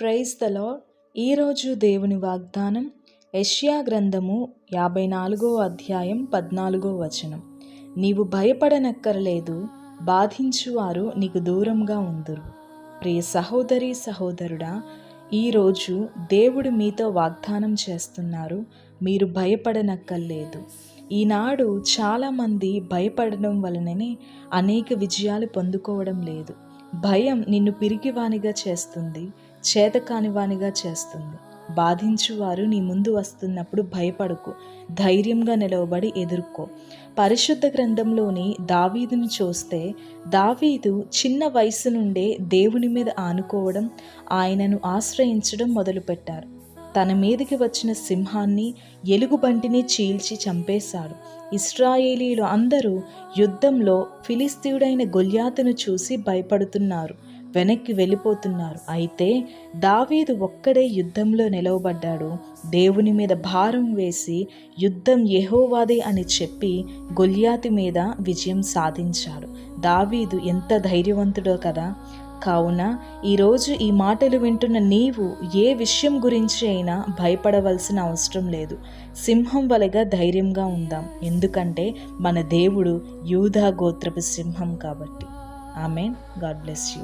Praise the lord. ఈరోజు దేవుని వాగ్దానం యెషయా గ్రంథము 54వ అధ్యాయం 14వ వచనం. నీవు భయపడనక్కరలేదు, బాధించువారు నీకు దూరంగా ఉందురు. ప్రియ సహోదరి సహోదరుడా, ఈరోజు దేవుడు మీతో వాగ్దానం చేస్తున్నారు, మీరు భయపడనక్కర్లేదు. ఈనాడు చాలామంది భయపడడం వలననే అనేక విజయాలు పొందుకోవడం లేదు. భయం నిన్ను పిరికివానిగా చేస్తుంది, చేతకానివానిగా చేస్తుంది. బాధించువారు నీ ముందు వస్తున్నప్పుడు భయపడకు, ధైర్యంగా నిలవబడి ఎదుర్కో. పరిశుద్ధ గ్రంథంలోని దావీదును చూస్తే, దావీదు చిన్న వయసు నుండే దేవుని మీద ఆనుకోవడం, ఆయనను ఆశ్రయించడం మొదలుపెట్టారు. తన మీదకి వచ్చిన సింహాన్ని, ఎలుగుబంటిని చీల్చి చంపేశాడు. ఇశ్రాయేలీలు అందరూ యుద్ధంలో ఫిలిస్తీయుడైన గొల్యాతును చూసి భయపడుతున్నారు, వెనక్కి వెళ్ళిపోతున్నారు. అయితే దావీదు ఒక్కడే యుద్ధంలో నిలవబడ్డాడు. దేవుని మీద భారం వేసి యుద్ధం యెహోవాదే అని చెప్పి గొల్యాతు మీద విజయం సాధించాడు. దావీదు ఎంత ధైర్యవంతుడో కదా. కావున ఈరోజు ఈ మాటలు వింటున్న నీవు ఏ విషయం గురించి అయినా భయపడవలసిన అవసరం లేదు. సింహం వలెగా ధైర్యంగా ఉందాం, ఎందుకంటే మన దేవుడు యూదా గోత్రపు సింహం కాబట్టి. ఆమేన్. God bless you.